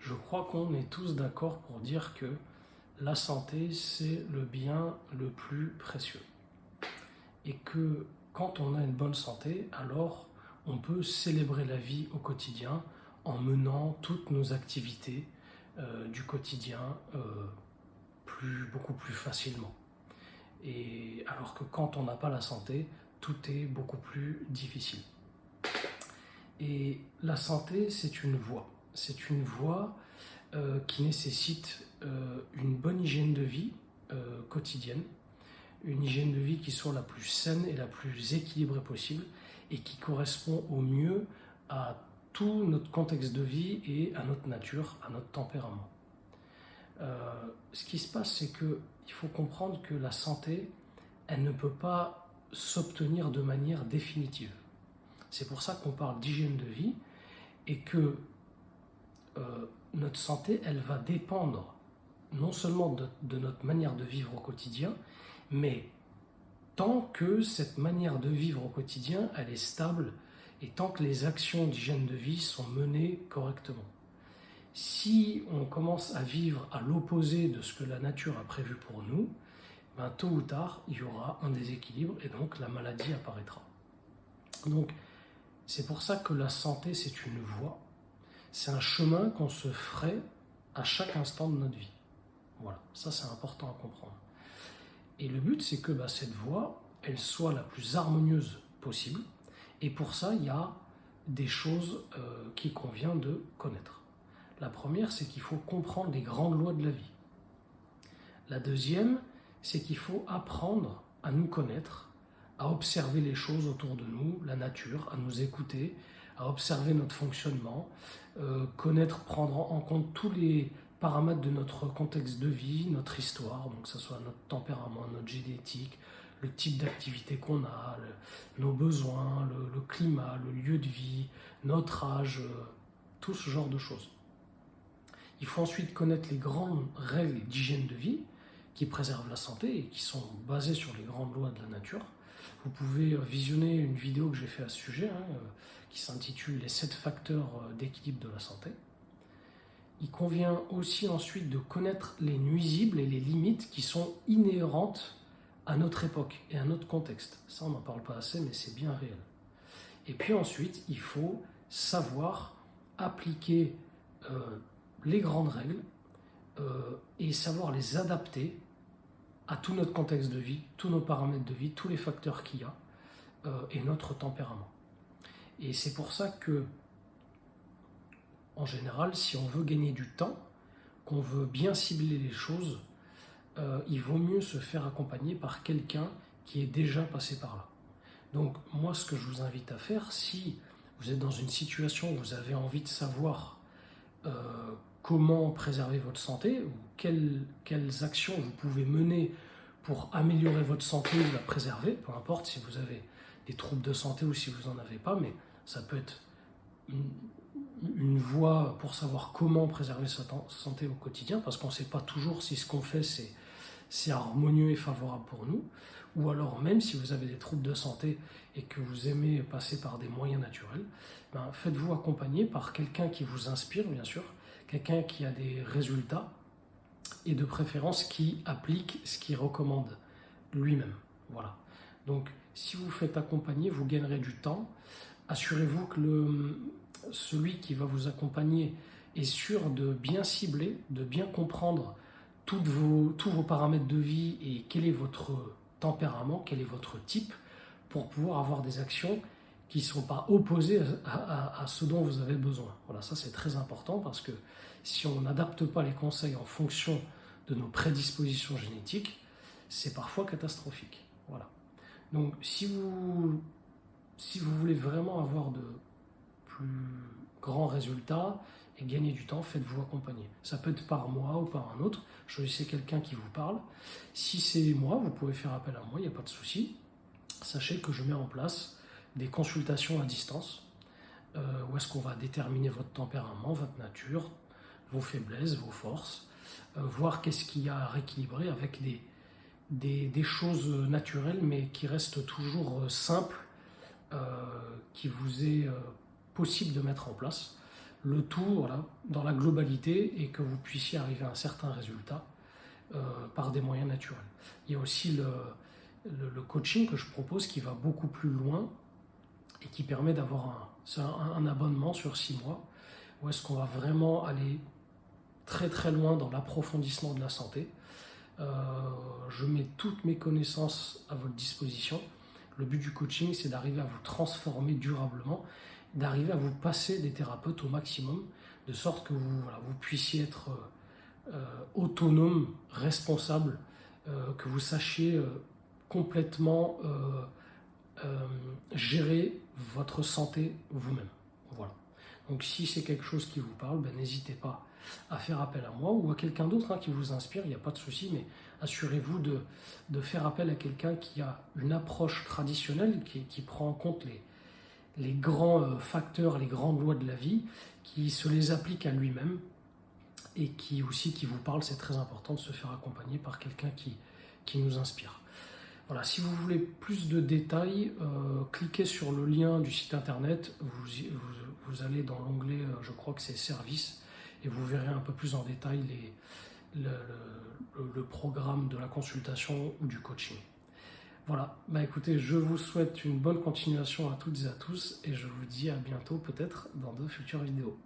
Je crois qu'on est tous d'accord pour dire que la santé, c'est le bien le plus précieux. Et que quand on a une bonne santé, alors on peut célébrer la vie au quotidien en menant toutes nos activités du quotidien beaucoup plus facilement. Et alors que quand on n'a pas la santé, tout est beaucoup plus difficile. Et la santé, c'est une voie. C'est une voie qui nécessite une bonne hygiène de vie quotidienne, une hygiène de vie qui soit la plus saine et la plus équilibrée possible et qui correspond au mieux à tout notre contexte de vie et à notre nature, à notre tempérament. Ce qui se passe, c'est qu'il faut comprendre que la santé, elle ne peut pas s'obtenir de manière définitive. C'est pour ça qu'on parle d'hygiène de vie et que notre santé, elle va dépendre non seulement de notre manière de vivre au quotidien, mais tant que cette manière de vivre au quotidien, elle est stable et tant que les actions d'hygiène de vie sont menées correctement. Si on commence à vivre à l'opposé de ce que la nature a prévu pour nous, ben, tôt ou tard, il y aura un déséquilibre et donc la maladie apparaîtra. Donc, c'est pour ça que la santé, c'est une voie. C'est un chemin qu'on se ferait à chaque instant de notre vie. Voilà, ça c'est important à comprendre. Et le but, c'est que cette voie, elle soit la plus harmonieuse possible. Et pour ça, il y a des choses qu'il convient de connaître. La première, c'est qu'il faut comprendre les grandes lois de la vie. La deuxième, c'est qu'il faut apprendre à nous connaître, à observer les choses autour de nous, la nature, à nous écouter, à observer notre fonctionnement, connaître, prendre en compte tous les paramètres de notre contexte de vie, notre histoire, donc que ce soit notre tempérament, notre génétique, le type d'activité qu'on a, nos besoins, le climat, le lieu de vie, notre âge, tout ce genre de choses. Il faut ensuite connaître les grandes règles d'hygiène de vie qui préservent la santé et qui sont basées sur les grandes lois de la nature. Vous pouvez visionner une vidéo que j'ai faite à ce sujet, qui s'intitule « Les 7 facteurs d'équilibre de la santé ». Il convient aussi ensuite de connaître les nuisibles et les limites qui sont inhérentes à notre époque et à notre contexte. Ça, on n'en parle pas assez, mais c'est bien réel. Et puis ensuite, il faut savoir appliquer les grandes règles et savoir les adapter à tout notre contexte de vie, tous nos paramètres de vie, tous les facteurs qu'il y a et notre tempérament. Et c'est pour ça que, en général, si on veut gagner du temps, qu'on veut bien cibler les choses, il vaut mieux se faire accompagner par quelqu'un qui est déjà passé par là. Donc moi, ce que je vous invite à faire, si vous êtes dans une situation où vous avez envie de savoir comment préserver votre santé, ou quelles actions vous pouvez mener pour améliorer votre santé ou la préserver, peu importe si vous avez des troubles de santé ou si vous n'en avez pas, mais ça peut être une voie pour savoir comment préserver sa santé au quotidien, parce qu'on ne sait pas toujours si ce qu'on fait c'est harmonieux et favorable pour nous, ou alors même si vous avez des troubles de santé et que vous aimez passer par des moyens naturels, faites-vous accompagner par quelqu'un qui vous inspire, bien sûr, quelqu'un qui a des résultats et de préférence qui applique ce qu'il recommande lui-même. Voilà. Donc, si vous faites accompagner, vous gagnerez du temps. Assurez-vous que celui qui va vous accompagner est sûr de bien cibler, de bien comprendre tous vos paramètres de vie et quel est votre tempérament, quel est votre type, pour pouvoir avoir des actions qui ne sont pas opposées à ce dont vous avez besoin. Voilà, ça c'est très important parce que si on n'adapte pas les conseils en fonction de nos prédispositions génétiques, c'est parfois catastrophique. Voilà. Donc si vous voulez vraiment avoir de plus grands résultats et gagner du temps, faites-vous accompagner. Ça peut être par moi ou par un autre. Choisissez quelqu'un qui vous parle. Si c'est moi, vous pouvez faire appel à moi, il n'y a pas de souci. Sachez que je mets en place des consultations à distance où est-ce qu'on va déterminer votre tempérament, votre nature, vos faiblesses, vos forces, voir qu'est-ce qu'il y a à rééquilibrer avec des choses naturelles mais qui restent toujours simples, qui vous est possible de mettre en place le tout voilà, dans la globalité et que vous puissiez arriver à un certain résultat par des moyens naturels. Il y a aussi le coaching que je propose qui va beaucoup plus loin et qui permet d'avoir un abonnement sur 6 mois où est-ce qu'on va vraiment aller très très loin dans l'approfondissement de la santé. Je mets toutes mes connaissances à votre disposition. Le but du coaching, c'est d'arriver à vous transformer durablement, d'arriver à vous passer des thérapeutes au maximum, de sorte que vous puissiez être autonome, responsable, que vous sachiez complètement gérer votre santé vous-même. Voilà. Donc si c'est quelque chose qui vous parle, n'hésitez pas à faire appel à moi ou à quelqu'un d'autre qui vous inspire, il n'y a pas de souci, mais assurez-vous de faire appel à quelqu'un qui a une approche traditionnelle, qui prend en compte les grands facteurs, les grandes lois de la vie, qui se les applique à lui-même et qui vous parle. C'est très important de se faire accompagner par quelqu'un qui nous inspire. Voilà, si vous voulez plus de détails, cliquez sur le lien du site internet, vous allez dans l'onglet, je crois que c'est services, et vous verrez un peu plus en détail le programme de la consultation ou du coaching. Voilà, écoutez, je vous souhaite une bonne continuation à toutes et à tous, et je vous dis à bientôt peut-être dans de futures vidéos.